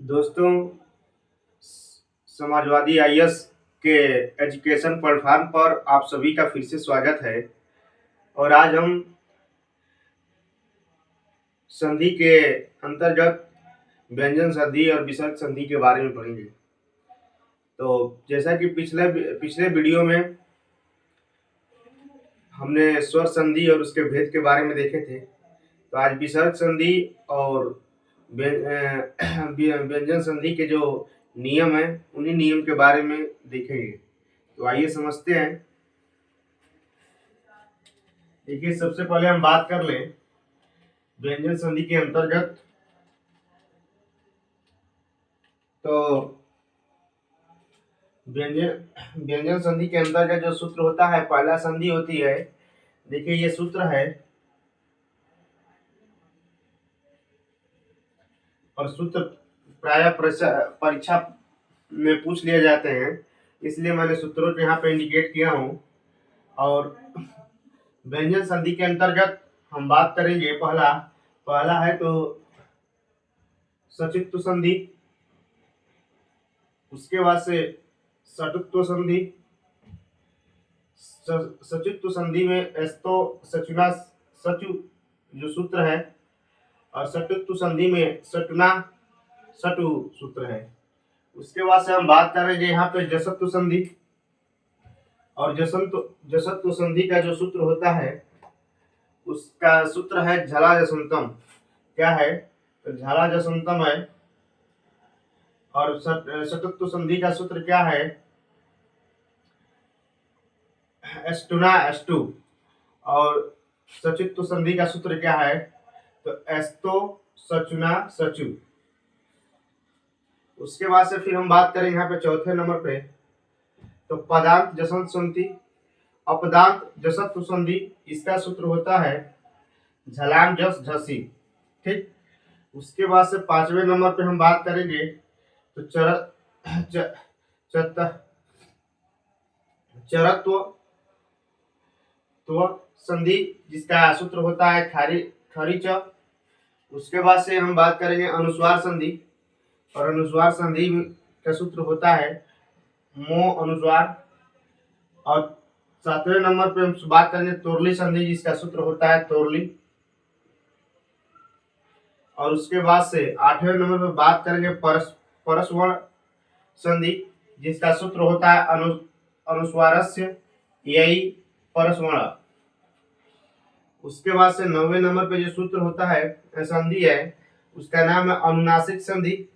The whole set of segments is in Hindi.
दोस्तों, समाजवादी आईएएस के एजुकेशन प्लेटफॉर्म पर आप सभी का फिर से स्वागत है। और आज हम संधि के अंतर्गत व्यंजन संधि और विसर्ग संधि के बारे में पढ़ेंगे। तो जैसा कि पिछले वीडियो में हमने स्वर संधि और उसके भेद के बारे में देखे थे, तो आज विसर्ग संधि और व्यंजन संधि के जो नियम है उन्हीं नियम के बारे में देखेंगे। तो आइए समझते हैं। देखिए, सबसे पहले हम बात कर लें व्यंजन संधि के अंतर्गत। तो व्यंजन संधि के अंतर्गत जो सूत्र होता है, पहला संधि होती है। देखिए, ये सूत्र है और सूत्र प्रायः परीक्षा में पूछ लिए जाते हैं, इसलिए मैंने सूत्रों को यहाँ पे इंडिकेट किया हूँ। और व्यंजन संधि के अंतर्गत हम बात करेंगे। पहला है तो सचित्व संधि, उसके बाद से सटुत्व संधि। सचित्व संधि में एस्तो सचुना सचु जो सूत्र है, और सटुत्व संधि में सटुना सटु सूत्र है। उसके बाद से हम बात करेंगे यहाँ पे जसत्व संधि। और जसत्व संधि का जो सूत्र होता है उसका सूत्र है झला जसंतम। क्या है? तो झला जसंतम है। और सटुत्व संधि का सूत्र क्या है? एस्टुना एस्टु। और सचित्व संधि का सूत्र क्या है? तो एस्तो सचुना सचु। उसके बाद से फिर हम बात करेंगे यहाँ पे चौथे नंबर पे, तो पदांत जसंत संधि, अपदांत जसत्व संधि। इसका सूत्र होता है झलाम जस झसी। ठीक। उसके बाद से पांचवें नंबर पे हम बात करेंगे तो चरत्व संधि, जिसका सूत्र होता है खरीच। उसके बाद से हम बात करेंगे अनुस्वार संधि, और अनुस्वार संधि का सूत्र होता है मो अनुस्वार। और सातवें नंबर पे हम बात करेंगे तोरली संधि, जिसका सूत्र होता है तोरली। और उसके बाद से आठवें नंबर पे बात करेंगे परस्वर्ण संधि, जिसका सूत्र होता है अनुस्वारस्य यही परस्वर्ण। उसके बाद से नौवें नंबर पे जो सूत्र होता है संधि है, उसका नाम है अनुनासिक संधि।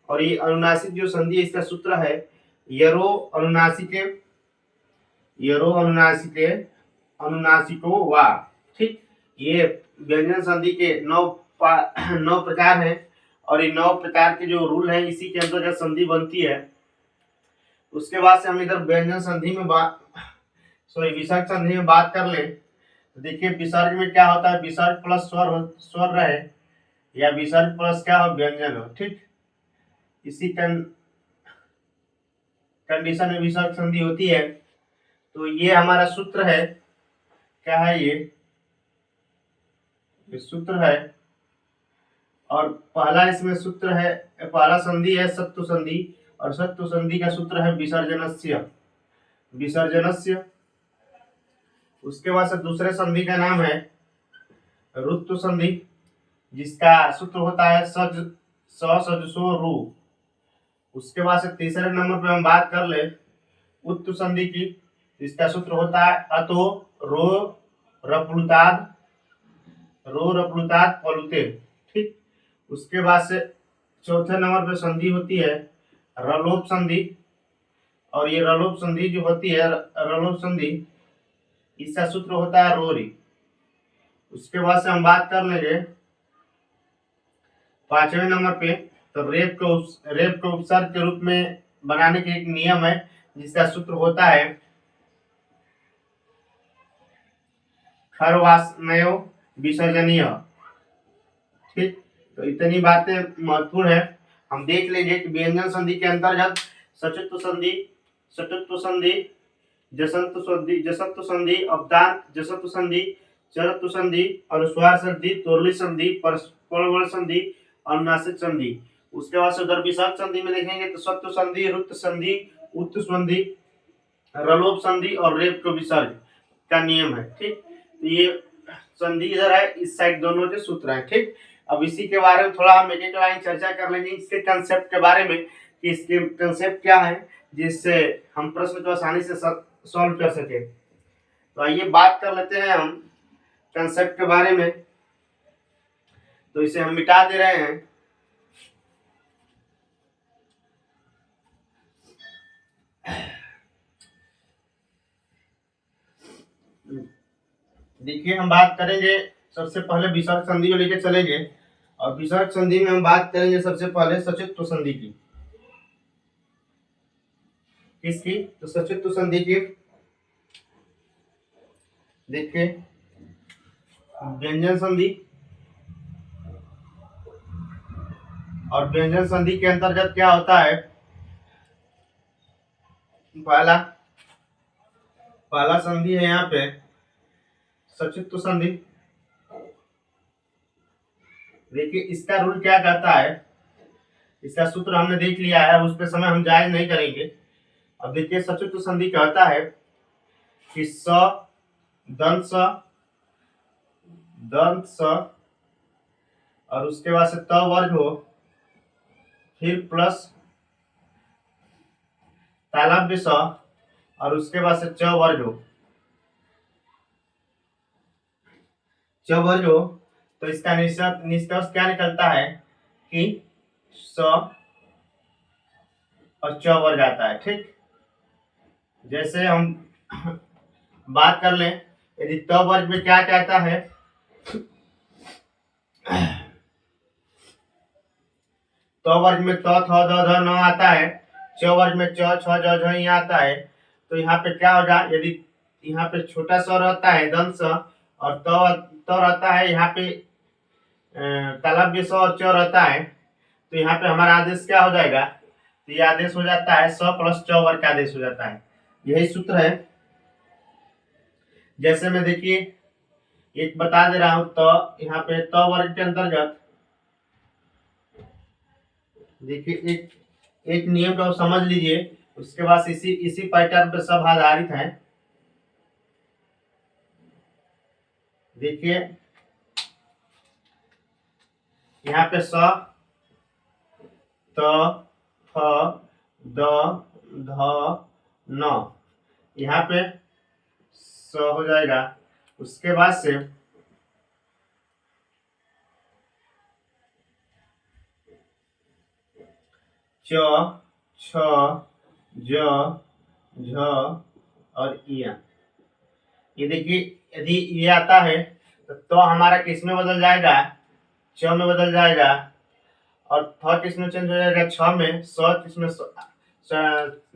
और ये अनुनासिक जो संधि है, इसका सूत्र है यरो अनुनासिको वा। ठीक। ये व्यंजन संधि के 9 प्रकार हैं, और ये 9 प्रकार के जो रूल हैं इसी के अंतर्गत संधि बनती है। उसके बाद से हम इधर व्यंजन संधि में विसर्ग संधि में बात कर लें। तो देखिए, विसर्ग में क्या होता है? विसर्ग प्लस स्वर रहे, या विसर्ग प्लस क्या हो? व्यंजन हो। ठीक। इसी कंडीशन में विसर्ग संधि होती है। तो ये हमारा सूत्र है। क्या है ये सूत्र है। और पहला इसमें सूत्र है, पहला संधि है सत्व संधि, और सत्व संधि का सूत्र है विसर्जनस्य। उसके बाद से दूसरे संधि का नाम है रुत्व संधि, जिसका सूत्र होता है सजसो रु। उसके बाद से तीसरे नंबर पे हम बात कर ले उत्व संधि की, इसका सूत्र होता है अतो रो रप्लुताद पलुते। ठीक। उसके बाद से चौथे नंबर पे संधि होती है रलोप संधि, और ये रलोप संधि जो होती है रलोप संधि, इसका सूत्र होता है रोरी। उसके बाद से हम बात कर लेंगे पांचवें नंबर पे, तो रेप को उपसर्ग के रूप में बनाने के एक नियम है, जिसका सूत्र होता है खरवासनयो विसर्जनीय। ठीक। तो इतनी बातें महत्वपूर्ण है। हम देख लेंगे कि व्यंजन संधि के अंतर्गत सचित्व संधि, सटुत्व संधि, जसत्व संधि, अपदांत जसत्व संधि, चरत्व संधि, अनुस्वार संधि, तोरली संधि, परस्वर्ण संधि, अनुनासिक संधि, उसके बाद से उधर विसर्ग संधि में देखेंगे तो सत्व संधि, रुत्व संधि, उत्तु संधि, रलोप संधि और रेप को विसर्ग का नियम है। ठीक, तो ये संधि इधर है, इस साइड दोनों के सूत्र है। ठीक, अब इसी के बारे में थोड़ा हम एक एक लाइन चर्चा कर लेंगे इसके कंसेप्ट के बारे में कि इसके कंसेप्ट क्या है, जिससे हम प्रश्न को आसानी से सॉल्व कर सके। तो आइए बात कर लेते हैं हम कंसेप्ट के बारे में। तो इसे हम मिटा दे रहे हैं। देखिए, हम बात करेंगे सबसे पहले विसर्ग संधि को लेकर चलेंगे, और विसर्ग संधि में हम बात करेंगे सबसे पहले सचित्व संधि की। किसकी? तो सचित्व संधि की। देखिए, व्यंजन संधि, और व्यंजन संधि के अंतर्गत क्या होता है, पहला संधि है यहाँ पे सचित्व संधि। देखिए, इसका रूल क्या कहता है, इसका सूत्र हमने देख लिया है, उस पर समय हम जायज नहीं करेंगे। अब देखिए, सचित्व संधि कहता है कि स दंत स दंत स और उसके बाद से त वर्ग हो, फिर प्लस तालव्य स और उसके बाद से च वर्ग हो, च वर्ग हो। तो इसका निष्कर्ष क्या निकलता है कि स और च वर्ग आता है। ठीक, जैसे हम बात कर लें, यदि त वर्ग में क्या कहता है, त वर्ग में त थ द ध न आता है, च वर्ग में च छ ज झ यहाँ आता है। तो यहाँ पे क्या होगा, यदि यहाँ पे छोटा स रहता है दंत स और त रहता है यहाँ पे तालव्य स और च रहता है, तो यहाँ पे हमारा आदेश क्या हो जाएगा, तो ये आदेश हो जाता है स प्लस च वर्ग का आदेश हो जाता है। यही सूत्र है। जैसे मैं देखिए एक बता दे रहा हूं, तो यहाँ पे त वर्ग के अंतर्गत देखिए एक नियम को समझ लीजिए, उसके बाद इसी पैटर्न पे सब आधारित है। देखिए, यहाँ पे स त थ द ध न, यहाँ पे स हो जाएगा। उसके बाद से च छ ज झ और इया। ये देखिए, यदि ये आता है तो हमारा किस में बदल जाएगा, च में बदल जाएगा, और थ किस में चेंज हो जाएगा, छ में, स किस में,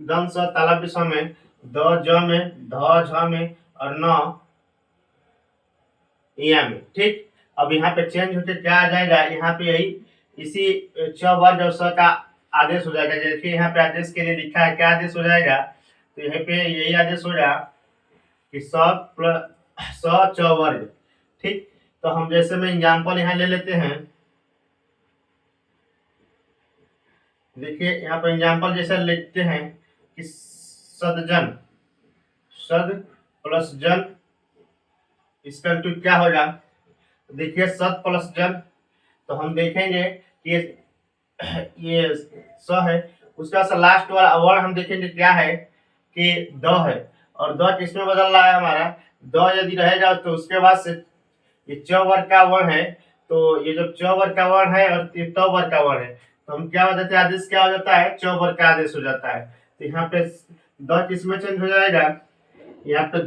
दम स तालव्य स में, द ज में, ध झ में और न इया में। ठीक, अब यहाँ पे चेंज होकर क्या आ जाएगा, यहाँ पे यही इसी च वर्ग और स का आदेश हो जाएगा। देखिए यहाँ पे आदेश के लिए लिखा है, क्या आदेश हो जाएगा, तो यहाँ पे यही आदेश हो जाएगा कि स प्लस स च वर्ग। ठीक, तो हम जैसे में एग्जाम्पल यहाँ ले लेते हैं। देखिए यहाँ पर एग्जाम्पल जैसे लिखते हैं कि सदजन, सद प्लस जन इसका क्या होगा, देखिए सद प्लस जन, तो हम देखेंगे कि ये स है, उसका लास्ट वाला वर्ण हम देखेंगे क्या है कि द है, और द किस में बदल रहा है हमारा, द यदि रहेगा तो उसके बाद से ये च वर्ग का वर्ण है, तो ये जो च वर्ग का वर्ण है और ये त वर्ग का वर्ण है, तो हम क्या हो जाता है, आदेश क्या हो जाता है, च वर्ग का आदेश हो जाता है। तो यहाँ पे द किस में चेंज हो जाएगा, यहाँ पे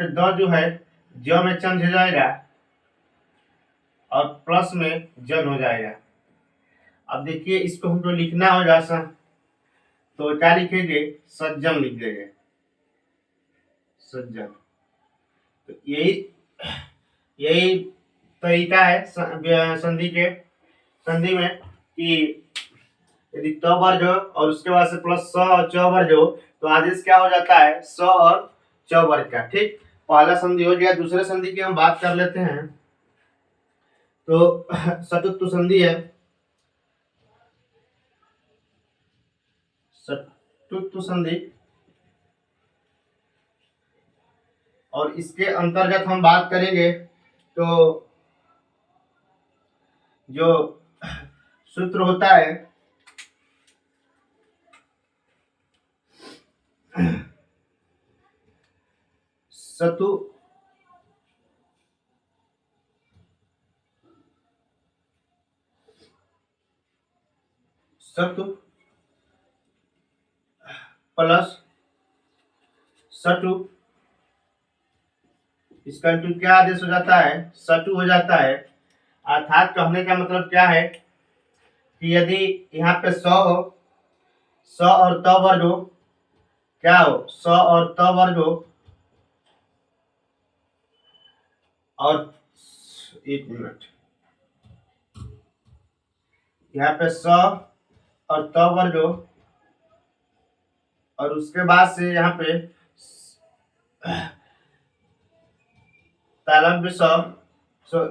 द जो है ज में चेंज हो जाएगा और प्लस में जन हो जाएगा। अब देखिए इसको हमको लिखना होगा सर, तो क्या लिखेंगे, सज्जन लिख देंगे, सज्जन। तो यही तरीका है संधि में कि यदि त वर्ग हो और उसके बाद से प्लस स और च वर्ग हो, तो आदेश क्या हो जाता है, स और च वर्ग का। ठीक, पहला संधि हो गया। दूसरे संधि की हम बात कर लेते हैं। तो सटुत्व संधि है, सटुत्व संधि, और इसके अंतर्गत हम बात करेंगे तो जो सूत्र होता है सतु सतु प्लस सटु, इसका इंटू क्या आदेश हो जाता है, सटु हो जाता है। अर्थात कहने का मतलब क्या है कि यदि यहाँ पे 100 हो, 100 और त वर्ग हो, क्या हो, 100 और त वर्ग हो, और 1 मिनट, यहाँ पे 100 और त वर्ग हो, और उसके बाद से यहाँ पे तालव्य 100,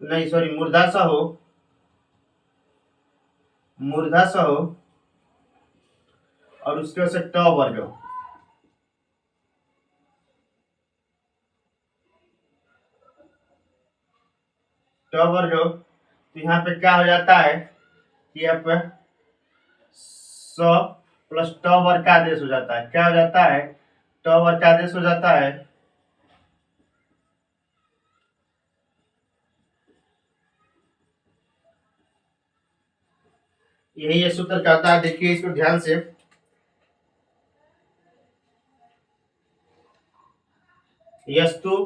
नहीं सॉरी मूर्धा 100 हो, मूर्धा 100 हो, और उसके बाद से ट वर्ग हो। ट वर्ग हो तो यहाँ पे क्या हो जाता है कि यहाँ पे 100 प्लस ट वर्ग का आदेश हो जाता है, क्या हो जाता है, ट वर्ग का आदेश हो जाता है। यही ये सूत्र कहता है, देखिए इसको ध्यान से, यस्तु,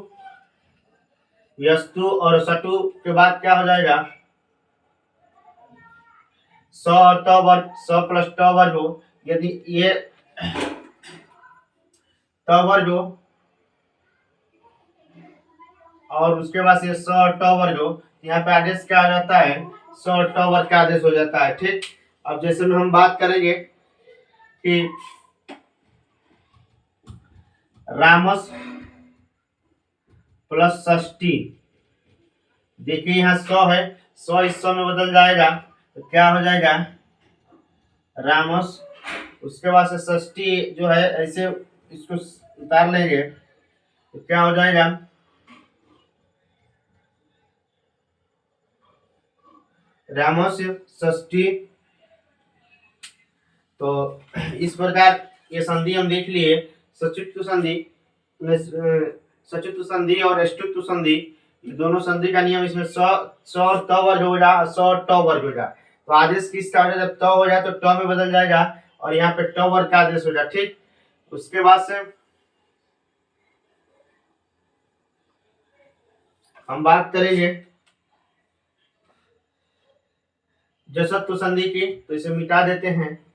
यस्तु और सटु के बाद क्या हो जाएगा, 100 और त वर्ग, 100 प्लस ट वर्ग हो, यदि ये त वर्ग हो और उसके बाद से 100 और ट वर्ग हो, यहाँ पे आदेश क्या हो जाता है, 100 और ट वर्ग का आदेश हो जाता है। ठीक, अब जैसे में हम बात करेंगे कि रामस प्लस षष्ठी, देखिए यहाँ 100 है, 100 इस 100 में बदल जाएगा तो क्या हो जाएगा, रामस, उसके बाद से षष्ठी जो है ऐसे इसको उतार लेंगे तो क्या हो जाएगा, रामस्य षष्ठी। तो इस प्रकार ये संधि हम देख लिए, सचित्व संधि, सचित्व संधि और अष्टुत्व संधि, ये दोनों संधि का नियम इसमें 100 और त वर्ग हो जाए, 100 और ट वर्ग हो जाए, तो आदेश किसका हो जाए, जब त हो जाए तो ट में बदल जाएगा और यहाँ पे ट वर्ग का आदेश हो जाए। ठीक, उसके बाद से हम बात करेंगे जसत्व संधि की, तो इसे मिटा देते हैं।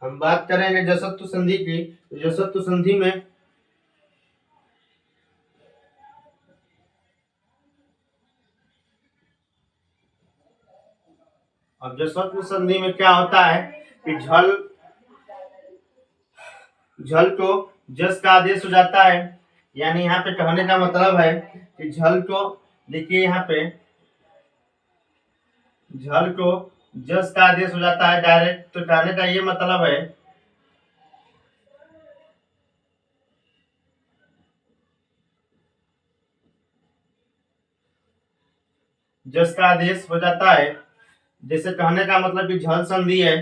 हम बात करेंगे जसत्व संधि की, तो जसत्व संधि में अब जसत्व संधि में क्या होता है कि झल, झल को जस का आदेश हो जाता है, यानी यहाँ पे कहने का मतलब है कि झल को, देखिए यहाँ पे झल को जस का आदेश हो जाता है डायरेक्ट, तो कहने का ये मतलब है जस का आदेश हो जाता है, जैसे कहने का मतलब कि झल संधि है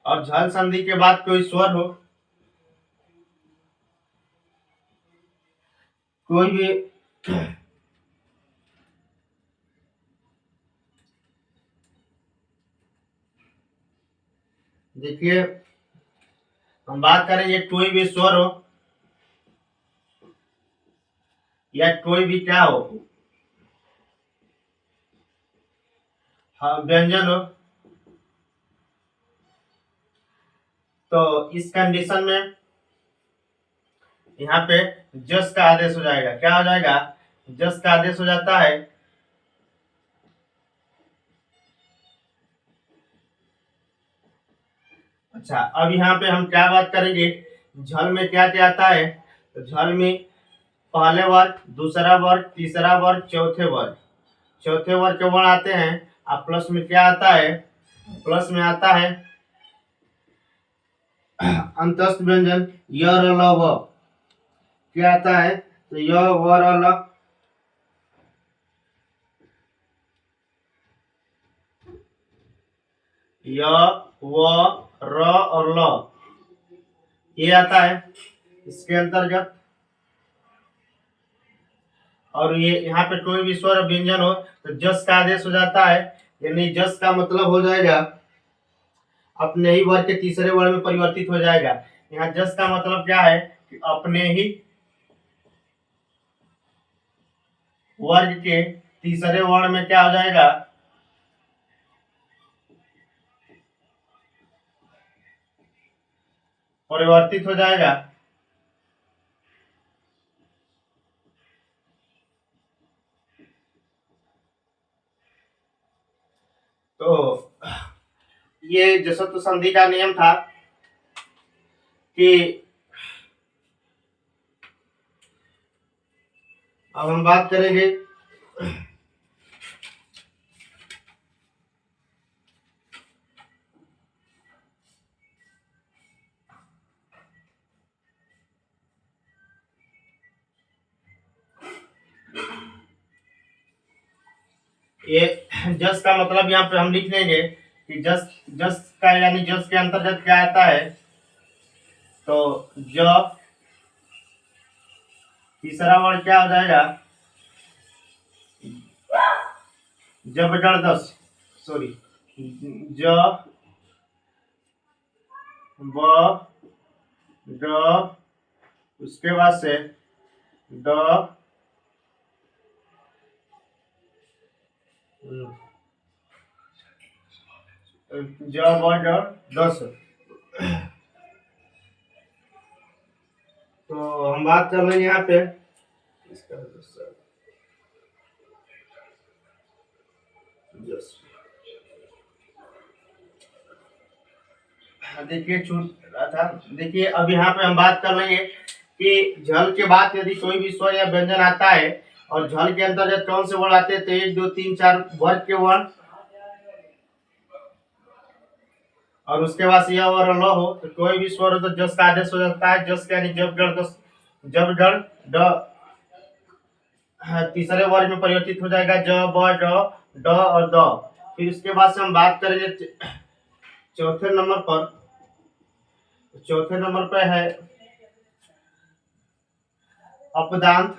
और झल संधि के बाद कोई स्वर हो, कोई भी देखिए हम बात करेंगे कोई भी स्वर हो या कोई भी क्या हो, हाँ व्यंजन हो, तो इस कंडीशन में यहाँ पे जस का आदेश हो जाएगा, क्या हो जाएगा, जस का आदेश हो जाता है। अच्छा, अब यहाँ पे हम क्या बात करेंगे, झल में क्या क्या आता है। तो झल में पहले वर्ग, दूसरा वर्ग, तीसरा वर्ग, चौथे वर्ग। चौथे वर्ग के वर्ण आते हैं। अब प्लस में क्या आता है, प्लस में आता है अंतस्थ व्यंजन य र ल व। क्या आता है, तो य व र ल, य व र और ल, ये आता है इसके अंतर्गत। और ये यहाँ पे कोई भी स्वर व्यंजन हो तो जस का आदेश हो जाता है, यानी जस का मतलब हो जाएगा अपने ही वर्ग के तीसरे वर्ग में परिवर्तित हो जाएगा। यहाँ जस का मतलब क्या है कि अपने ही वर्ग के तीसरे वर्ण में क्या हो जाएगा, परिवर्तित हो जाएगा। तो ये जसत्व संधि का नियम था कि अब हम बात करेंगे ये जस का मतलब यहाँ पे हम लिख लेंगे कि जस, जस का यानी जस के अंतर्गत क्या आता है, तो ज, तीसरा वर्ड क्या हो जाएगा, जब जड़ दस, सॉरी, ज ब ड, उसके बाद से ड, ज ब ड 10। तो हम बात कर रहे हैं यहाँ पे इसका देखिए छूट रहा था। देखिए अब यहाँ पे हम बात कर लेंगे कि झल के बाद यदि कोई भी स्वर या व्यंजन आता है और झल के अंतर्गत कौन से वर्ण आते हैं, तो 1 2 3 4 वर्ग के वर्ण, और उसके बाद से यह और ल हो तो कोई भी स्वर हो तो जस का आदेश हो जाता है। जस का यानी जब जड़ दस, जब जड़ ड तीसरे वर्ग में परिवर्तित हो जाएगा, ज ब ड ड और द। फिर उसके बाद से हम बात करेंगे चौथे नंबर पर। चौथे नंबर पर है अपदांत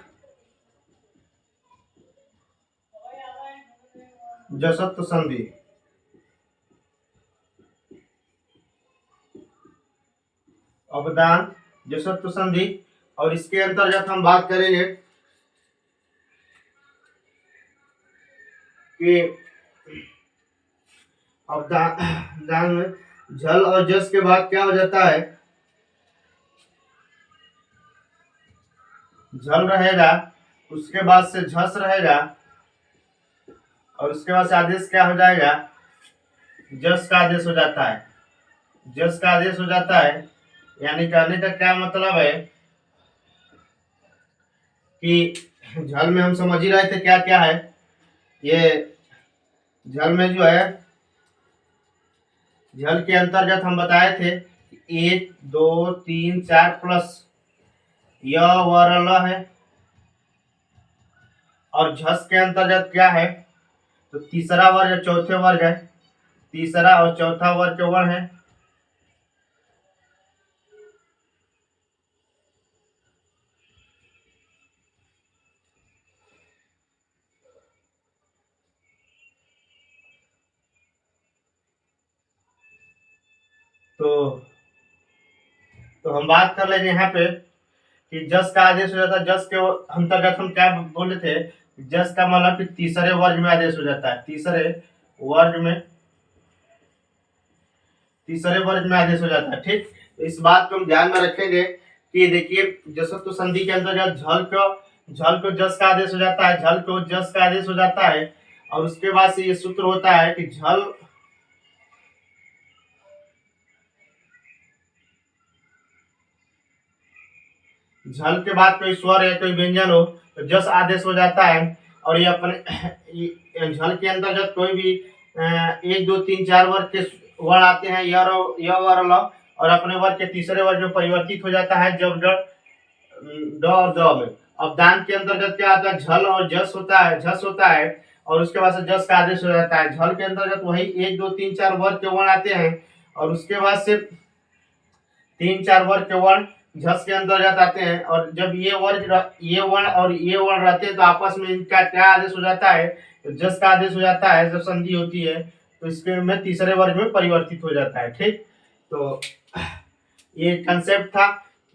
जसत्व संधि। अपदान जसत्व संधि, और इसके अंतर्गत हम बात करेंगे कि अपदान में झल और जस के बाद क्या हो जाता है, झल रहेगा, उसके बाद से झस रहेगा, और उसके बाद से आदेश क्या हो जाएगा, जस का आदेश हो जाता है। जस का आदेश हो जाता है यानी कहने का क्या मतलब है कि झल में हम समझ ही रहे थे क्या क्या है। ये झल में जो है, झल के अंतर्गत हम बताए थे 1 2 3 4 प्लस य व र ल है, और झस के अंतर्गत क्या है, तो तीसरा वर्ग चौथे वर्ग है, तीसरा और चौथा वर्ग के वर्ण है। तो हम बात कर लेंगे यहाँ पे कि जस का आदेश हो जाता है। जस के अंतर्गत हम क्या बोले थे, जस का मतलब कि तीसरे वर्ग में आदेश हो जाता है। वर्ग में तीसरे वर्ग में आदेश हो जाता है। ठीक, तो इस बात को हम ध्यान में रखेंगे कि देखिए जसत्व संधि के अंतर्गत झल को जस का आदेश हो जाता है, झल को जस का आदेश हो जाता है, और उसके बाद से ये सूत्र होता है कि झल झल के बाद कोई स्वर है कोई व्यंजन हो तो जस आदेश हो जाता है। और ये अपने झल के अंतर्गत कोई भी 1 2 3 4 वर्ग के वर्ण आते हैं, य और ल, और अपने वर्ग के तीसरे वर्ग में परिवर्तित हो जाता है जब ड और द में। अब दान के अंतर्गत क्या आता है, झल और जस होता है, झस होता है, और उसके बाद से जस का आदेश हो जाता है। झल के अंतर्गत वही 1 2 3 4 वर्ग के वर्ण आते हैं, और उसके बाद से 3 4 वर्ग के वर्ण झस के अंतर्गत आते हैं। और जब ये वर्ण और ये वर्ण रहते हैं तो आपस में इनका क्या आदेश हो जाता है, तो जस का आदेश हो जाता है जब संधि होती है, तो इसके में तीसरे वर्ग में परिवर्तित हो जाता है। ठीक, तो ये कंसेप्ट था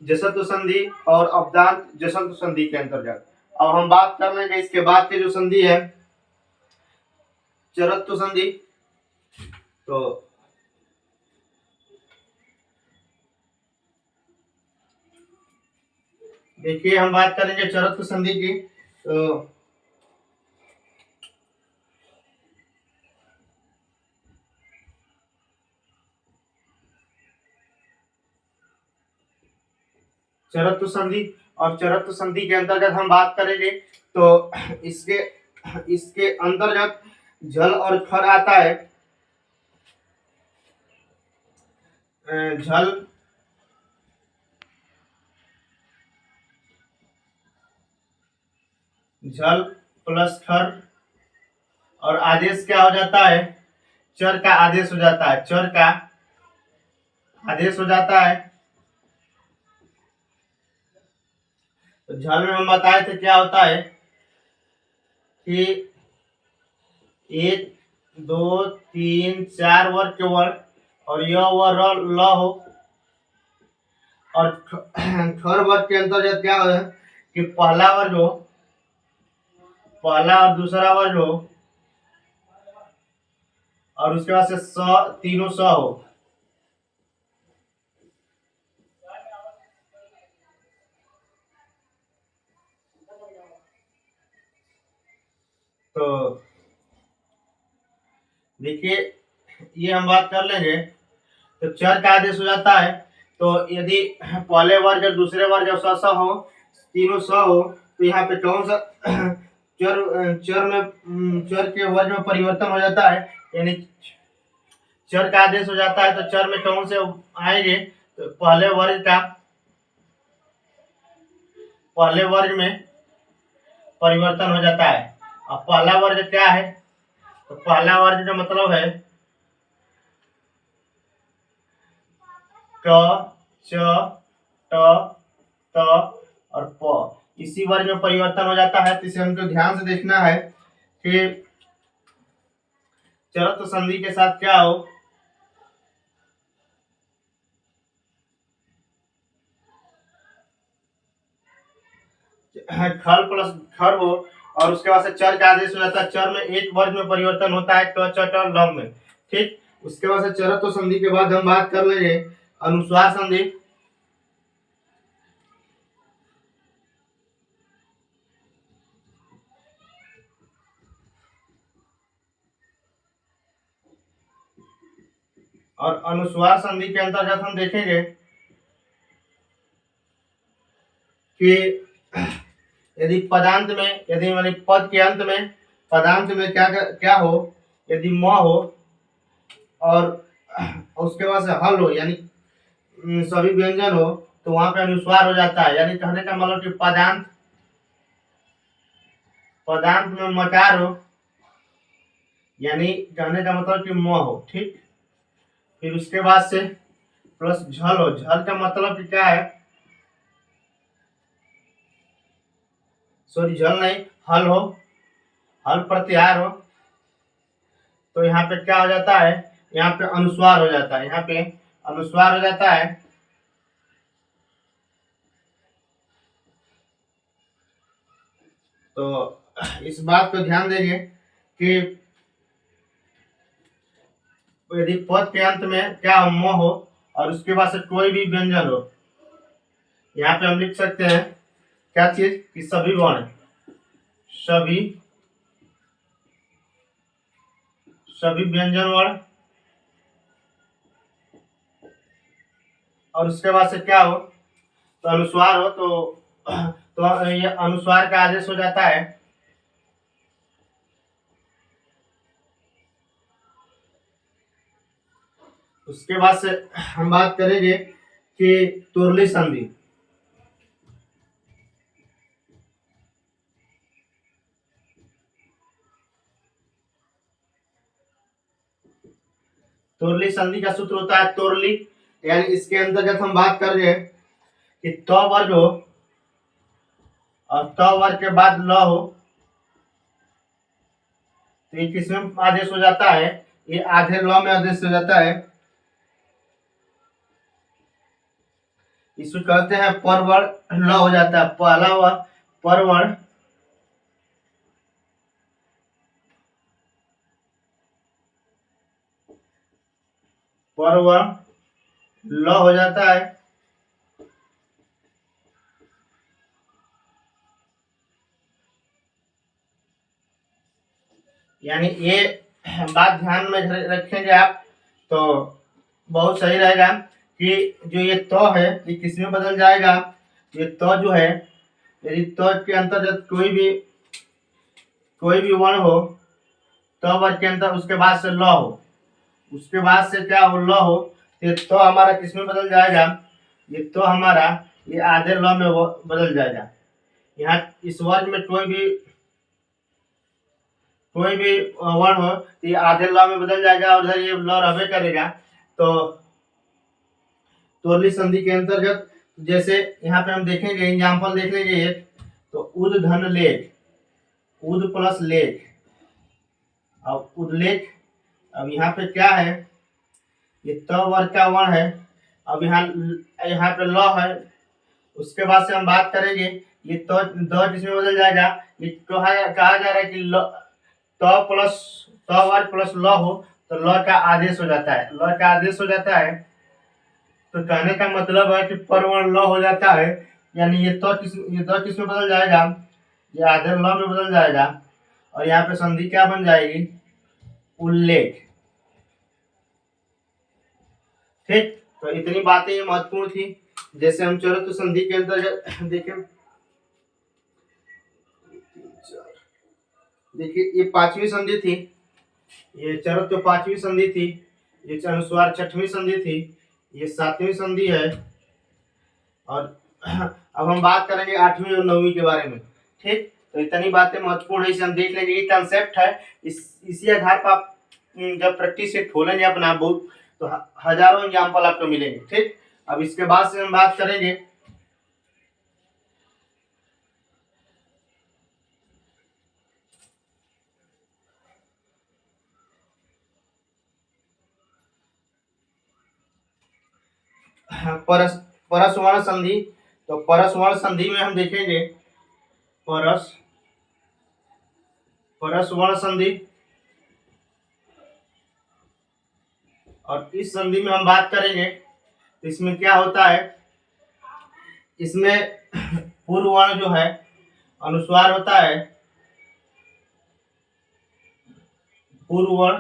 जसत्व संधि और अपदान जसत्व संधि के अंतर्गत। अब हम बात कर लेंगे इसके बाद की जो संधि है चरत्व संधि। तो देखिए हम बात करेंगे चरत्व संधि की। तो चरत्व संधि और चरत्व संधि के अंतर्गत हम बात करेंगे तो इसके इसके अंतर्गत झल और खर आता है। झल झल प्लस खर, और आदेश क्या हो जाता है, चर का आदेश हो जाता है, चर का आदेश हो जाता है। तो झल में हम बताए थे क्या होता है कि 1 2 3 4 वर्ग के वर्ण और य व र ल हो, और खर वर्ग के अंतर्गत क्या हो कि पहला वर्ग हो, पहला और दूसरा वर्ग हो, और उसके बाद से तीनों स हो। तो देखिए ये हम बात कर लेंगे। तो चर का आदेश हो जाता है, तो यदि पहले वर्ग और दूसरे वर्ग जब स हो, तीनों स हो, तो यहाँ पे कौन सा चर के वर्ग में परिवर्तन हो जाता है, यानी चर का आदेश हो जाता है। तो चर में कौन से आएंगे, तो पहले वर्ग में परिवर्तन हो जाता है। अब पहला वर्ग क्या है, तो पहला वर्ग का मतलब है क च ट त और प, इसी वर्ग में परिवर्तन हो जाता है। तो इसे हमको ध्यान से देखना है कि चरत्व संधि के साथ क्या हो, खल प्लस खर हो, और उसके बाद से चर का आदेश हो जाता है। चर में एक वर्ग में परिवर्तन होता है क च ट ल में। ठीक, उसके बाद से चरत्व संधि के बाद हम बात कर लेंगे अनुस्वार संधि। और अनुस्वार संधि के अंतर्गत हम देखेंगे कि यदि पदांत में, यदि माने पद के अंत में पदांत में क्या क्या हो, यदि म हो और उसके बाद से हल हो, यानी सभी व्यंजन हो, तो वहां पे अनुस्वार हो जाता है। यानी कहने का मतलब कि पदांत में मकार हो, यानी कहने का मतलब कि म हो। ठीक, फिर उसके बाद से प्लस झल हो, झल का मतलब कि क्या है, सॉरी झल नहीं, हल हो, हल प्रत्याहार हो, तो यहाँ पे क्या हो जाता है, यहाँ पे अनुस्वार हो जाता है, यहाँ पे अनुस्वार हो जाता है। तो इस बात को ध्यान देंगे कि यदि पद के अंत में क्या हो, म हो, और उसके बाद से कोई भी व्यंजन हो, यहाँ पे हम लिख सकते हैं क्या चीज कि सभी वर्ण, सभी सभी व्यंजन वर्ण, और उसके बाद से क्या हो, तो अनुस्वार हो, तो तो ये अनुस्वार का आदेश हो जाता है। उसके बाद से हम बात करेंगे कि तुरली संधि। तुरली संधि का सूत्र होता है तुरली, यानी इसके अंतर्गत हम बात कर रहे हैं कि त वर्ग हो और त वर्ग के बाद ल हो, तो ये किसमें आदेश हो जाता है? ये आधे ल में आदेश हो जाता है। इसको कहते हैं परवर्ण ल हो जाता है। पहला हुआ परवर्ण, परवर्ण ल हो जाता है। यानी ये बात ध्यान में रखेंगे आप तो बहुत सही रहेगा कि जो ये तो है ये किस में बदल जाएगा? ये तो जो है, यदि तो के अंतर्गत कोई भी वर्ण हो, तो वर्ग के अंतर उसके बाद से ल हो, उसके बाद से क्या हो? ल हो, तो हमारा किस में बदल जाएगा? ये तो हमारा ये आधे ल में बदल जाएगा। यहाँ इस वर्ग में कोई भी वर्ण हो तो ये आधे ल में बदल जाएगा और इधर ये ल रहबे करेगा। तो तुरली संधि के अंतर्गत जैसे यहाँ पे हम देखेंगे, एग्जाम्पल देख लेंगे एक, तो उद धन लेख, उद प्लस लेख, अब उदलेख। अब यहाँ पे क्या है? ये त वर्ग का वर्ण है। अब यहाँ पे ल है। उसके बाद से हम बात करेंगे ये तो द किसमें बदल जाएगा? ये कहा जा रहा है कि त प्लस त वर्ग प्लस ल हो तो ल का आदेश हो जाता है, ल का आदेश हो जाता है। तो कहने का मतलब है कि परवर्ण ल हो जाता है, यानी ये द किस में बदल जाएगा? ये आधे ल में बदल जाएगा और यहाँ पे संधि क्या बन जाएगी? उल्लेख। ठीक, तो इतनी बातें ये महत्वपूर्ण थी। जैसे हम चलो तो संधि के अंतर्गत देखें, देखिए ये पांचवी संधि थी, ये चरत तो पांचवी संधि थी, ये अनुस्वार छठवीं संधि थी, ये सातवीं संधि है। और अब हम बात करेंगे आठवीं और नौवीं के बारे में। ठीक, तो इतनी बातें महत्वपूर्ण है, इसे हम देख लेंगे। ये कंसेप्ट है, इसी आधार पर आप जब प्रैक्टिस से खोलेंगे अपना बुक तो हजारों एग्जाम्पल आपको मिलेंगे। ठीक, अब इसके बाद से हम बात करेंगे परस्वर्ण संधि। तो परस्वर्ण संधि में हम देखेंगे परस्वर्ण संधि, और इस संधि में हम बात करेंगे तो इसमें क्या होता है? इसमें पूर्व वर्ण जो है अनुस्वार होता है, पूर्व वर्ण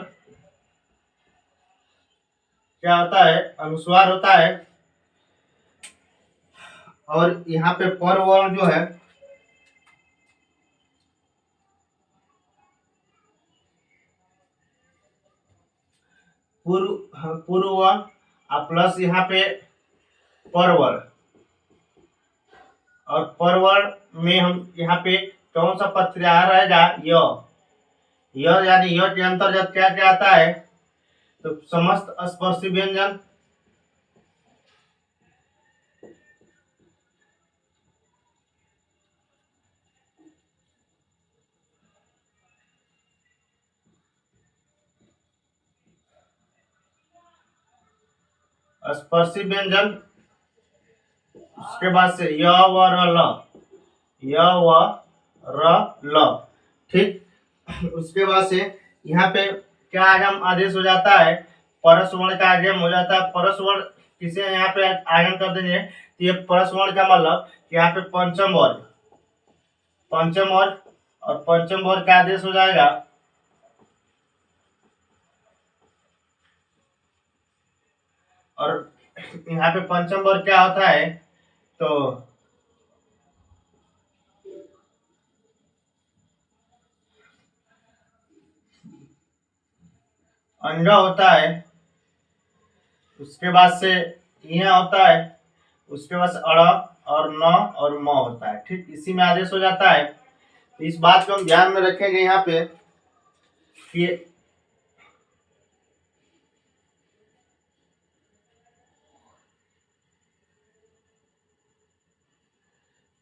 क्या होता है? अनुस्वार होता है। और यहाँ पे पर वर्ण जो है पूर्व वर्ण प्लस यहाँ पे पर वर्ण, और पर वर्ण में हम यहाँ पे कौन सा प्रत्याहार रहेगा? य, यानी य के अंतर्गत क्या क्या आता है? तो समस्त स्पर्शी व्यंजन, स्पर्शी व्यंजन। उसके बाद से य व र ल, य व र ल। ठीक, उसके बाद से यहाँ पे क्या आगम आदेश हो जाता है? परस्वर्ण का आगम हो जाता है। परस्वर्ण किसे यहाँ पे आगम कर देंगे तो ये परस्वर्ण का मतलब यहाँ पे पंचम वर्ग, और पंचम वर्ग का आदेश हो जाएगा। और यहाँ पे पंचम वर्ग क्या होता है? तो अंज होता है, उसके बाद से यह होता है, उसके बाद से अड़ और न और म होता है। ठीक, इसी में आदेश हो जाता है। तो इस बात को हम ध्यान में रखेंगे यहाँ पे कि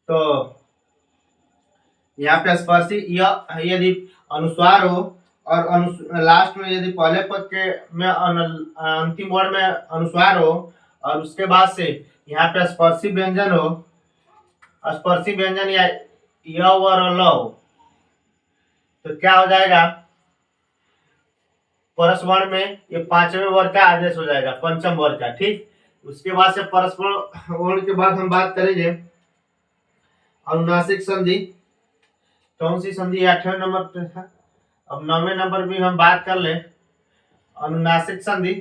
तो यहाँ पे स्पर्शी यदि अनुस्वार हो और लास्ट में यदि पहले पद के में अंतिम वर्ण में अनुस्वार हो और उसके बाद से यहाँ पे स्पर्शी व्यंजन हो, स्पर्शी व्यंजन या य और ल हो, तो क्या हो जाएगा, परस वर्ण में ये पांचवें वर्ग का आदेश हो जाएगा, पंचम वर्ग का। ठीक, उसके बाद से परस्पर वर्ण के बाद हम बात करेंगे अनुनासिक संधि। कौन सी संधि 8वें नंबर पे था, अब 9वें नंबर भी हम बात कर ले। अनुनासिक संधि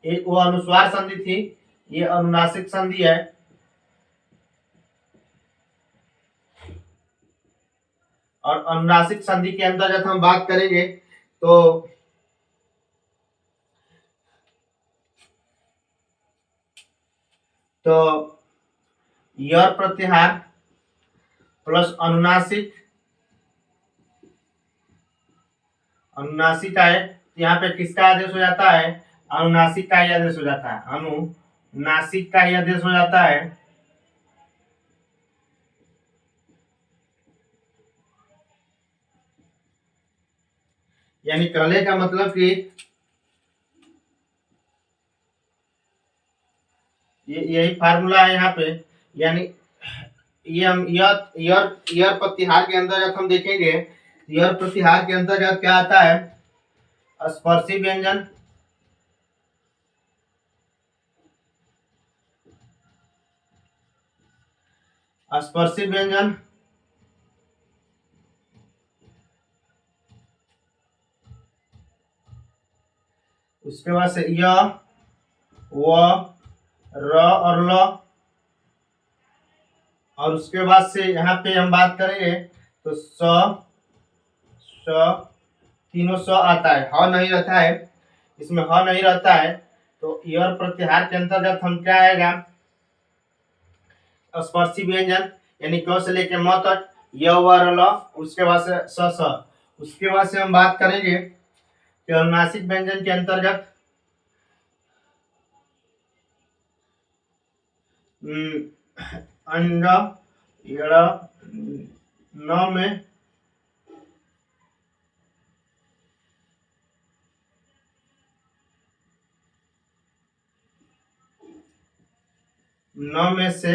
एक वो अनुस्वार संधि थी, ये अनुनासिक संधि है। और अनुनासिक संधि के अंतर्गत हम बात करेंगे तो यर प्रत्याहार प्लस अनुनासिक, अनुनासिक आए, यहाँ पे किसका आदेश हो जाता है, अनुनासिक का ही आदेश हो जाता है, अनुनासिक का ही आदेश हो जाता है। यानी कहने का मतलब कि यही फार्मूला है यहाँ पे। यानी ये हम यर प्रत्याहार के अंतर्गत हम देखेंगे, यर प्रत्याहार के अंतर्गत क्या आता है, स्पर्शी व्यंजन, स्पर्शी व्यंजन उसके बाद से य व र और ल, और उसके बाद से यहाँ पे हम बात करेंगे तो स तीनों स आता है, ह नहीं रहता है, इसमें ह नहीं रहता है। तो यर प्रत्याहार के अंतर्गत हम क्या आएगा, स्पर्शी व्यंजन यानी क से लेके म तक य व र ल, उसके बाद से स। उसके बाद से हम बात करेंगे कि अनुनासिक व्यंजन के अंतर्गत अंड न में से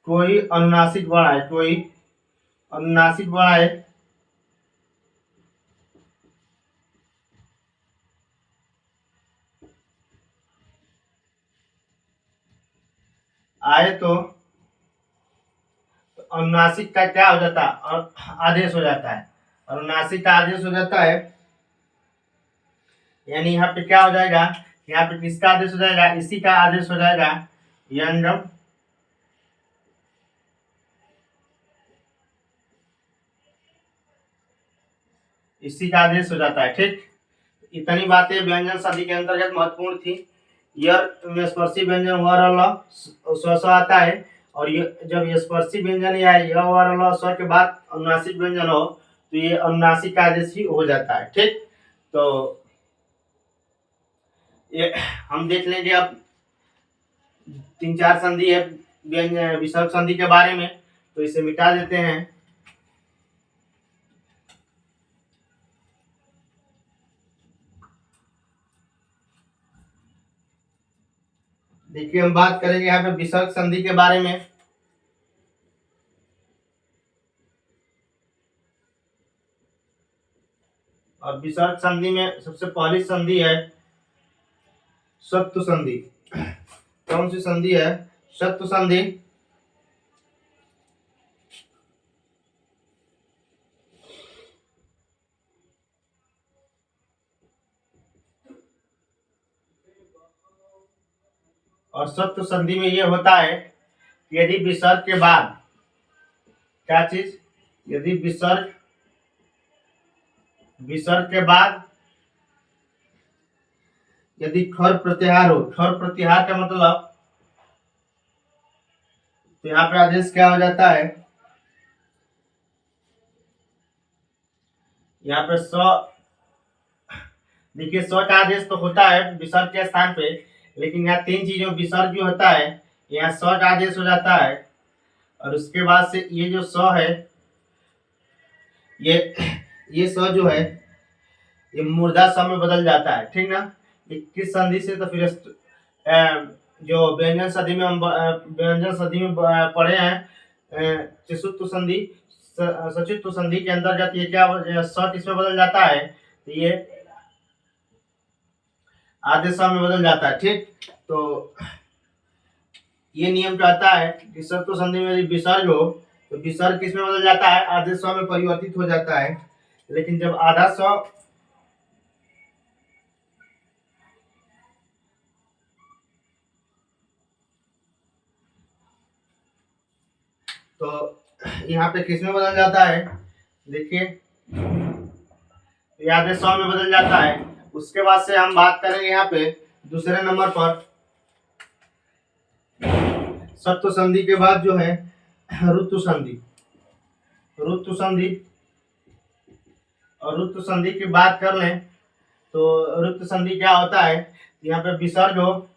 कोई अनुनासिक वर्ण आए, कोई अनुनासिक वर्ण आए तो अनुनासिक का क्या हो जाता है, आदेश हो जाता है, अनुनासिक का आदेश हो जाता है। यानी यहाँ पे क्या हो जाएगा, यहाँ पे किसका आदेश हो जाएगा, इसी का आदेश हो जाएगा, यंजम, इसी का आदेश हो जाता है। ठीक, इतनी बातें व्यंजन संधि के अंतर्गत महत्वपूर्ण थी। यर में स्पर्शी व्यंजन व र ल स आता है, और ये जब ये स्पर्शी व्यंजन या य व र ल स के बाद अनुनासिक व्यंजन हो तो ये अनुनासिक का आदेश ही हो जाता है। ठीक, तो ये हम देख लेंगे अब 3-4 संधि है व्यंजन विसर्ग संधि के बारे में, तो इसे मिटा देते हैं। देखिए हम बात करेंगे यहाँ पे विसर्ग संधि के बारे में। और विसर्ग संधि में सबसे पहली संधि है शत्रु संधि। कौन सी संधि है, शत्रु संधि। और शत्रु संधि में यह होता है कि यदि विसर्ग के बाद क्या चीज, यदि विसर्ग विसर्ग के बाद यदि खर प्रत्याहार हो, खर प्रत्याहार का मतलब, तो यहाँ पे आदेश क्या हो जाता है, यहाँ पे देखिए का आदेश तो होता है विसर्ग के स्थान पे, लेकिन यहाँ तीन चीजों विसर्ग भी होता है, यहाँ का आदेश हो जाता है, और उसके बाद से ये जो है, ये जो है ये मूर्धा स में बदल जाता है, ठीक ना। ये किस संधि से, तो फिर जो व्यंजन संधि में हम व्यंजन संधि में पढ़े हैं, चिसुत्व संधि, सचित्व संधि के अंतर्गत ये क्या स किसमें बदल जाता है, तो ये आदेश में बदल जाता है, ठीक। तो ये नियम कहता है कि सत्व संधि में यदि विसर्ग हो तो विसर्ग किसमें बदल जाता है, आधे स्व में परिवर्तित हो जाता है। लेकिन जब आधा स्व तो यहाँ पे किसमें बदल जाता है, देखिए आधे स्व में बदल जाता है। उसके बाद से हम बात करेंगे यहाँ पे दूसरे नंबर पर सत्व संधि के बाद जो है ऋतु संधि। ऋतु संधि और ऋतु संधि की बात कर लें तो ऋतु संधि क्या होता है, यहाँ पे विसर्ग हो,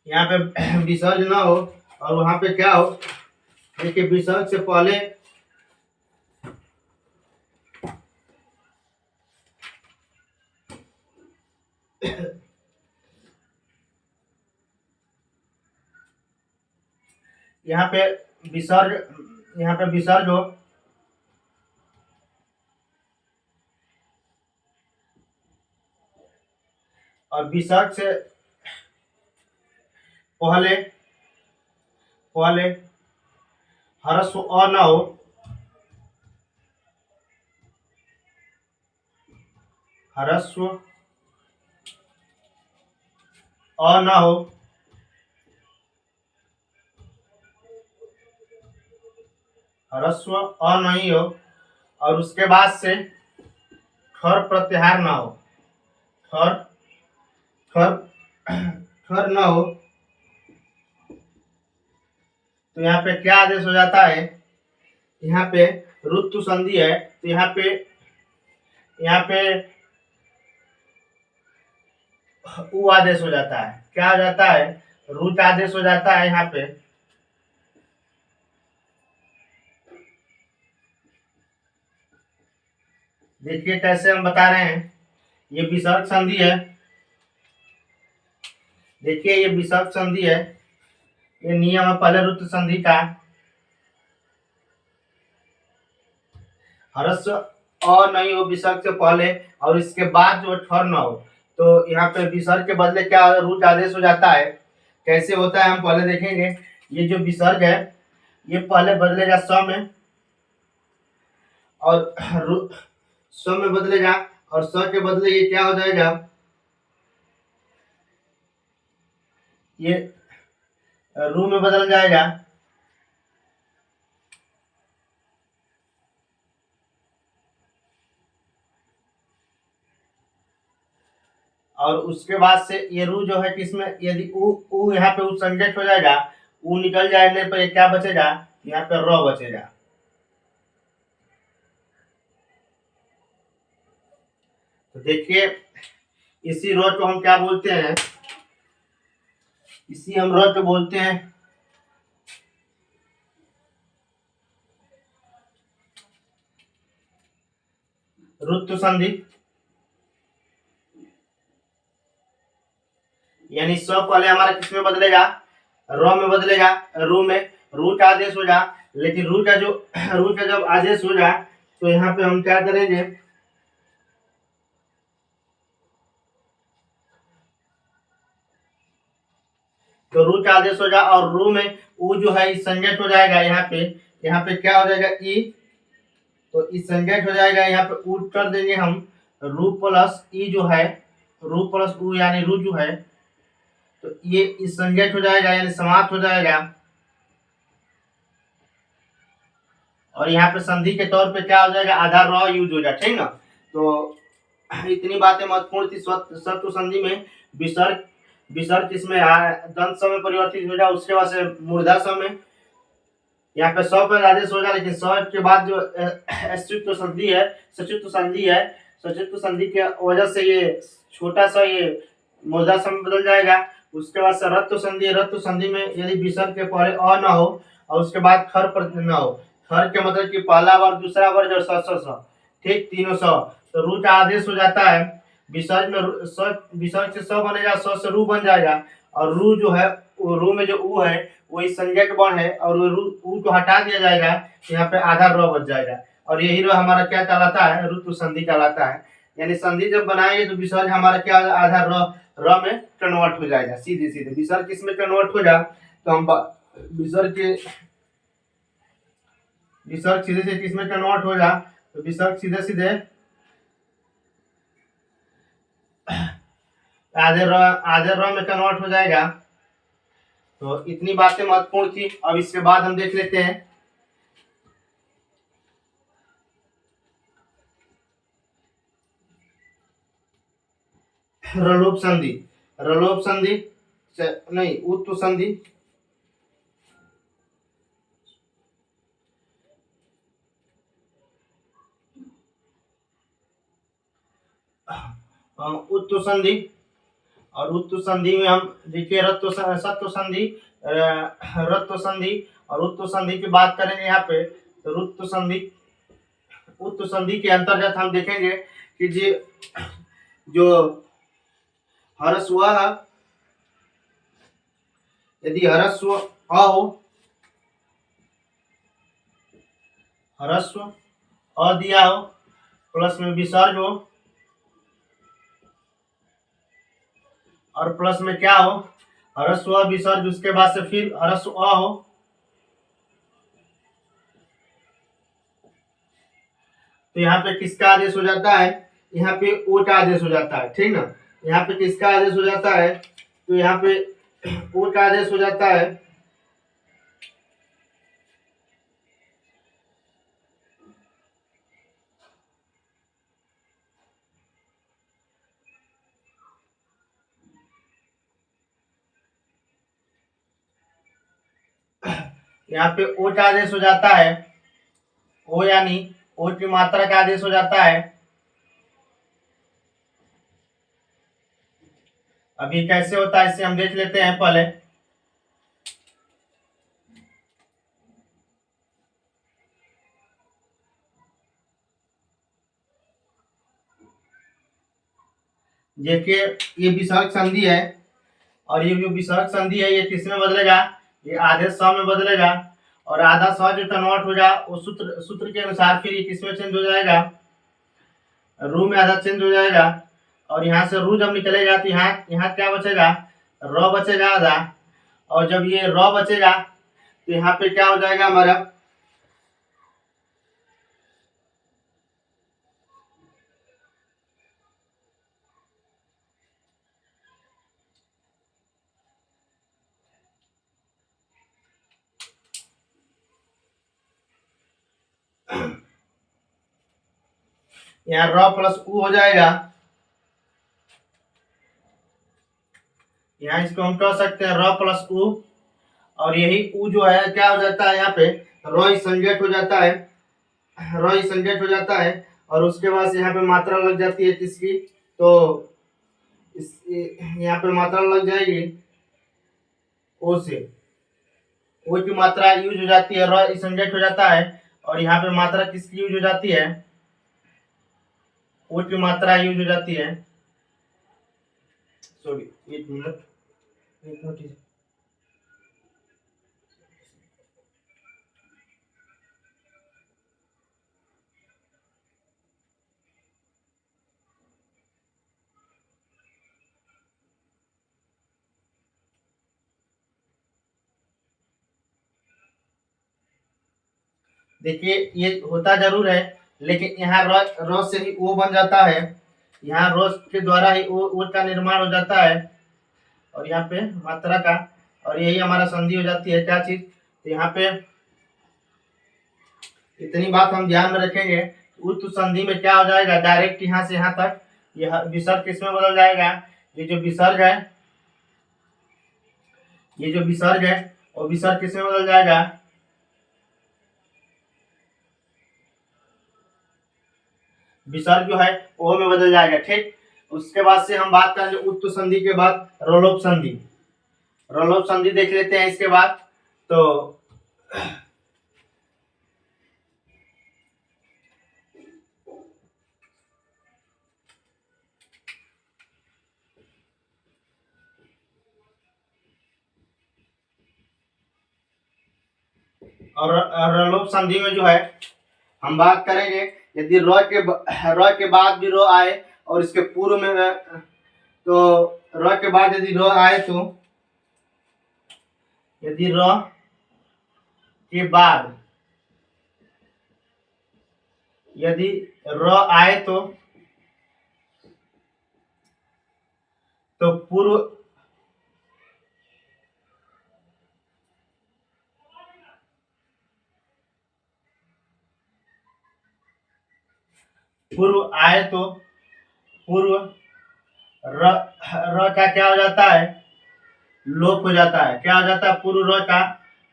यहाँ पे विसर्ग ना हो और वहां पे क्या हो, देखिए विसर्ग से पहले यहाँ पे विसर्ग हो और विसर्ग से पहले ह्रस्व अ ना हो, ह्रस्व अ ना हो, ह्रस्व अ नहीं हो, और उसके बाद से खर प्रत्याहार ना हो, खर ना हो, तो यहाँ पे क्या आदेश हो जाता है, यहाँ पे ऋतु संधि है तो यहाँ पे उ आदेश हो जाता है, क्या हो जाता है, रुट आदेश हो जाता है यहाँ पे। देखिए कैसे हम बता रहे हैं, ये विसर्ग संधि है, देखिए ये विसर्ग संधि है, ये नियम है पहले ऋतु संधि का, ह्रस्व अ नहीं हो विसर्ग से पहले और इसके बाद जो ठर न हो, तो यहाँ पे विसर्ग के बदले क्या रुट आदेश हो जाता है। कैसे होता है हम पहले देखेंगे। ये जो विसर्ग है ये पहले बदलेगा स में और स में बदलेगा और स के बदले ये क्या हो जाएगा, ये रू में बदल जाएगा। और उसके बाद से ये रू जो है किसमें, यदि उ यहाँ पे संज्ञक हो जाएगा, उ निकल जाने पर क्या बचेगा, यहाँ पे र बचेगा। तो देखिए इसी र को हम क्या बोलते हैं, इसी हम र को बोलते हैं ऋतु संधि। यानी स पहले हमारा किसमें बदलेगा, र में बदलेगा, रू में रू का आदेश हो जा। लेकिन रू का जब आदेश हो जा तो यहाँ पे हम क्या करेंगे, तो रू का आदेश हो जा और रू में उ जो है इस संज्ञक हो जाएगा। यहाँ पे क्या हो जाएगा ई, तो इस संज्ञक हो जाएगा, यहाँ पे उ कर देंगे हम रू प्लस ई जो है रू प्लस ऊ यानी रू जो है, तो ये इस संज्ञक हो जाएगा यानी समाप्त हो जाएगा। और यहाँ पे संधि के तौर पे क्या हो जाएगा, आधा र यूज हो जाएगा, ठीक ना। तो इतनी बातें महत्वपूर्ण थी। सत्व संधि में विसर्ग विसर्ग किसमें दंत स में परिवर्तित हो जाए, उसके बाद से मूर्धा स में। यहाँ पे स पर आदेश हो जाए, लेकिन स के बाद जो अच्युत संधि है, सचित्व संधि है, सचित्व संधि के वजह से ये छोटा सा ये मूर्धा स में बदल जाएगा। उसके बाद से रत्व संधि है। रत्व संधि में यदि विसर्ग के पहले अ न हो और उसके बाद खर पर न हो, खर के मतलब कि पहला वर्ग, दूसरा वर्ग और स ठीक, तीनों स, तो रू का आदेश हो जाता है। विसर्ग में विसर्ग से स बनेगा, स से रू बन जाएगा, और रू जो है, वो रू में जो ऊ है वही संज्ञक बन है, और वो रू ऊ को हटा दिया जाएगा, यहाँ पे आधा र बच जाएगा, और यही र हमारा क्या कहलाता है, ऋतु संधि कहलाता है। यानी संधि जब बनाएंगे तो विसर्ग हमारा क्या, आधा र में कन्वर्ट हो जाएगा। सीधे सीधे विसर्ग किस में कन्वर्ट हो जाए, तो हम विसर्ग के विसर्ग सीधे से किस में कन्वर्ट हो जा, तो विसर्ग सीधे सीधे आधे र में कन्वर्ट हो जाएगा। तो इतनी बातें महत्वपूर्ण थी। अब इसके बाद हम देख लेते हैं रलोप संधि। रलोप संधि नहीं, उत्तु संधि। उत्तु संधि, और उत्तु संधि में हम देखिए सत्व संधि, रत्व संधि और उत्तु संधि की बात करेंगे यहाँ पे। तो उत्तु संधि के अंतर्गत हम देखेंगे कि जो ह्रस्व यदि ह्रस्व अ हो, ह्रस्व अ दिया हो, प्लस में विसर्ग हो, और प्लस में क्या हो, ह्रस्व विसर्ग, उसके बाद से फिर ह्रस्व अ हो, तो यहाँ पे किसका आदेश हो जाता है, यहाँ पे ओ का आदेश हो जाता है, ठीक ना। यहाँ पे किसका आदेश हो जाता है, तो यहाँ पे ओ का आदेश हो जाता है। यहाँ पे ओ का आदेश हो जाता है, ओ यानी ओ की मात्रा का आदेश हो जाता है। अभी कैसे होता है इसे हम देख लेते हैं पहले। देखिए ये विसर्ग संधि है, और ये जो विसर्ग संधि है ये किस में बदलेगा, ये आधे स में बदलेगा, और आधा स जो कन्वर्ट हो जाए वो सूत्र के अनुसार फिर ये किस में चेंज हो जाएगा, रू में आधा चेंज हो जाएगा। और यहाँ से रू जब निकलेगा तो यहाँ यहाँ क्या बचेगा, र बचेगा आधा, और जब ये र बचेगा तो यहाँ पे क्या हो जाएगा हमारा, यहाँ र प्लस ऊ हो जाएगा। यहाँ इसको हम कह सकते हैं र प्लस ऊ, और यही ऊ जो है क्या हो जाता है, यहाँ पे र संज्ञक हो जाता है, र संज्ञक हो जाता है, और उसके बाद यहाँ पे मात्रा लग जाती है किसकी, तो इस यहाँ पे मात्रा लग जाएगी ओ से, ओ की मात्रा यूज हो जाती है, र संज्ञक हो जाता है, और यहाँ पे मात्रा किसकी यूज हो जाती है, ओ की मात्रा यूज हो जाती है। सॉरी, एक मिनट। देखिए ये होता जरूर है, लेकिन यहाँ र से ही ओ बन जाता है, यहाँ रो के द्वारा ही उ का निर्माण हो जाता है, और यहाँ पे मात्रा का, और यही हमारा संधि हो जाती है। क्या चीज, तो यहाँ पे इतनी बात हम ध्यान में रखेंगे। उत्तु संधि में क्या हो जाएगा, डायरेक्ट यहाँ से यहाँ तक यह विसर्ग किसमें बदल जाएगा, ये जो विसर्ग है, ये जो विसर्ग है वो विसर्ग किसमें बदल जाएगा, विसर्ग जो है ओ में बदल जाएगा। ठीक, उसके बाद से हम बात करेंगे उत्तु संधि के बाद रोलोप संधि। रोलोप संधि देख लेते हैं इसके बाद। तो और रोलोप संधि में जो है हम बात करेंगे, यदि र के बाद भी रो आए और इसके पूर्व में, तो र के बाद यदि रो आए, तो यदि र के बाद यदि र आए तो पूर्व आए तो पूर्व र का क्या हो जाता है, लोप हो जाता है। क्या हो जाता है, पूर्व र का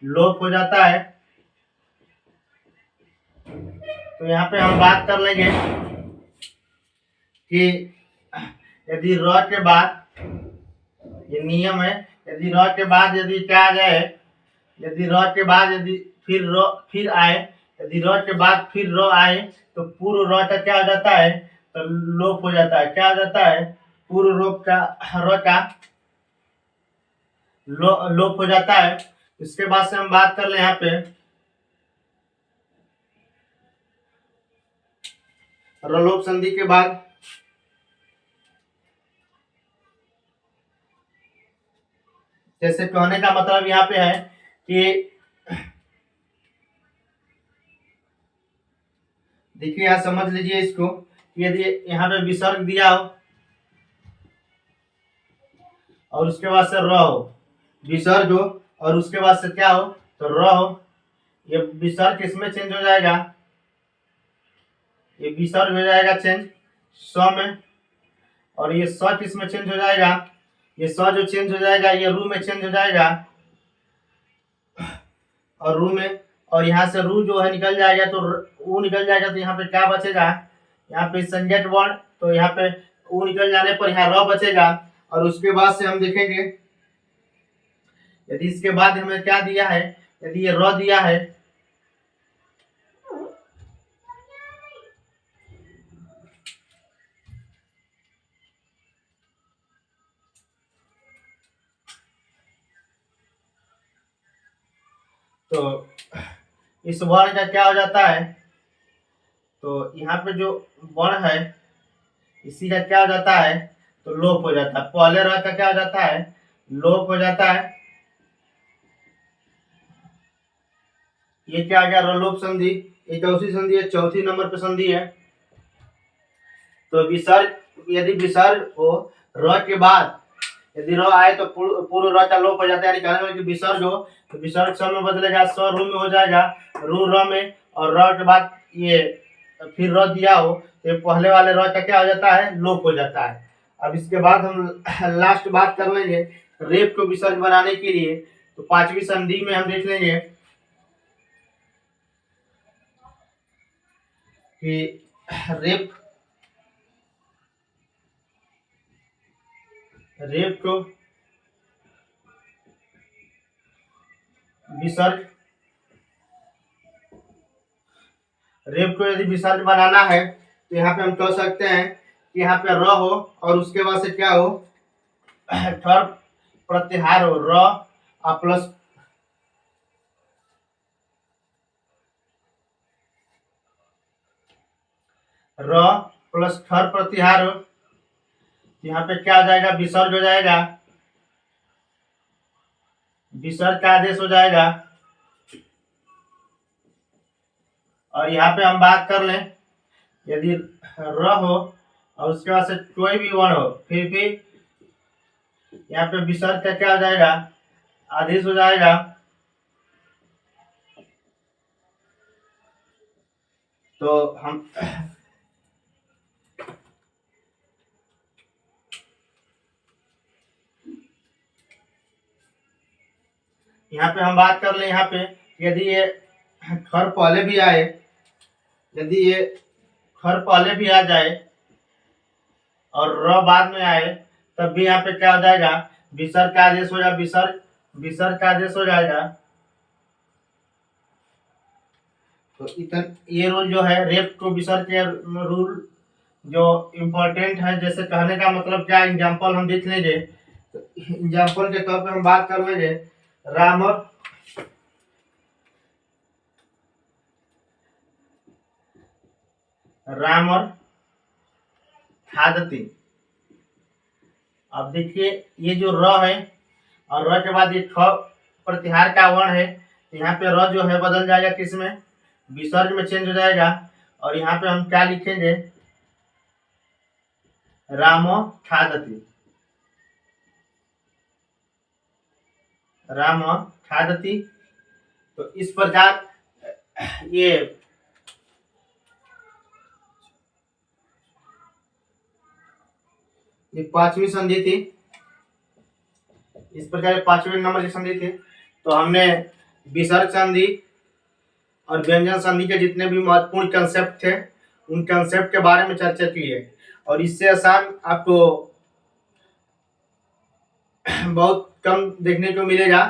लोप हो जाता है। तो यहाँ पे हम बात कर लेंगे कि यदि र के बाद, ये नियम है, यदि र के बाद यदि क्या आ जाए, यदि र के बाद यदि फिर आए, यदि र के बाद फिर र आए, तो पूर्व र का क्या हो जाता है, तो लोप हो जाता है। क्या हो जाता है, पूर्व रोप का र का लोप हो जाता है। इसके बाद से हम बात कर ले यहाँ पे रलोप संधि के बाद जैसे कहने का मतलब यहाँ पे है कि देखिए, यहाँ समझ लीजिए इसको, यदि यहाँ पे विसर्ग दिया हो और उसके बाद से र हो, विसर्ग हो और उसके बाद से क्या हो, तो र हो, ये विसर्ग किसमें चेंज हो जाएगा, ये विसर्ग हो जाएगा चेंज स में, और ये स किसमें चेंज हो जाएगा, ये स जो चेंज हो जाएगा ये रू में चेंज हो जाएगा, और रू में, और यहाँ से रू जो है निकल जाएगा, तो ऊ निकल जाएगा, तो यहाँ पे क्या बचेगा, यहाँ पे संज्ञक वर्ण, तो यहाँ पे ऊ निकल जाने पर यहाँ र बचेगा। और उसके बाद से हम देखेंगे, यदि इसके बाद हमें क्या दिया है, यदि ये र दिया है, तो इस वर्ण का क्या हो जाता है, तो यहाँ पे जो वर्ण है इसी का क्या हो जाता है, तो लोप हो जाता है। पहले र का क्या हो जाता है, लोप हो जाता है। ये क्या आ गया, रलोप संधि। ये चौथी संधि है, चौथी नंबर पे संधि है। तो विसर्ग, यदि विसर्ग हो र के बाद यदि र आए तो पूर्व र का लोप हो जाता है, यानी कहने कि विसर्ग हो तो विसर्ग स में बदलेगा, स रू में हो जाएगा, रू र में, और र के बाद ये फिर र दिया हो तो ये पहले वाले र का क्या हो जाता है, लोप हो जाता है। अब इसके बाद हम लास्ट बात कर लेंगे रेप को विसर्ग बनाने के लिए। तो पांचवी संधि में हम देख लेंगे कि रेप को विसर्ग, रेप को यदि विसर्ग बनाना है तो यहाँ पे हम कह सकते हैं कि यहाँ पे र हो और उसके बाद से क्या हो, ठर प्रत्याहार हो, र प्लस र प्लस ठर प्रत्याहार हो, यहाँ पे क्या हो जाएगा, विसर्ग हो जाएगा, विसर्ग का आदेश हो जाएगा। और यहाँ पे हम बात कर लें, यदि र हो और उसके बाद से कोई भी वर्ण हो, फिर यहाँ पे विसर्ग का क्या हो जाएगा, आदेश हो जाएगा। तो हम यहाँ पे हम बात कर ले, यहाँ पे यदि ये खर पहले भी आए, यदि ये खर पहले भी आ जाए और र बाद में आए, तब भी यहाँ पे क्या हो जाएगा, विसर्ग का आदेश हो जाएगा, विसर्ग का आदेश हो जाएगा। तो ये रूल जो है रेप को विसर्ग के रूल जो इम्पोर्टेंट है, जैसे कहने का मतलब क्या, एग्जाम्पल हम देख लेंगे। तो एग्जाम्पल के तौर पे हम बात कर लेंगे, राम और खादती। अब देखिए ये जो र है और र के बाद ये ख प्रतिहार का वर्ण है, तो यहाँ पे र जो है बदल जाएगा, किसमें, विसर्ग में चेंज हो जाएगा। और यहाँ पे हम क्या लिखेंगे, रामो खादती, राम खादती। तो इस प्रकार ये पांचवी संधि थी, इस प्रकार 5वें नंबर की संधि थी। तो हमने विसर्ग संधि और व्यंजन संधि के जितने भी महत्वपूर्ण कंसेप्ट थे, उन कंसेप्ट के बारे में चर्चा की है। और इससे आसान आपको बहुत कम देखने को मिलेगा।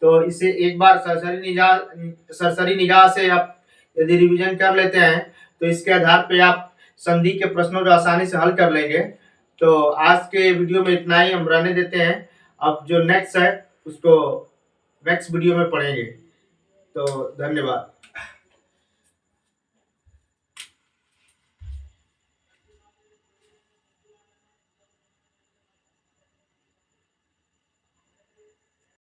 तो इसे एक बार सरसरी निगाह से आप यदि रिवीजन कर लेते हैं, तो इसके आधार पे आप संधि के प्रश्नों को आसानी से हल कर लेंगे। तो आज के वीडियो में इतना ही हम रहने देते हैं। अब जो नेक्स्ट है उसको नेक्स्ट वीडियो में पढ़ेंगे। तो धन्यवाद।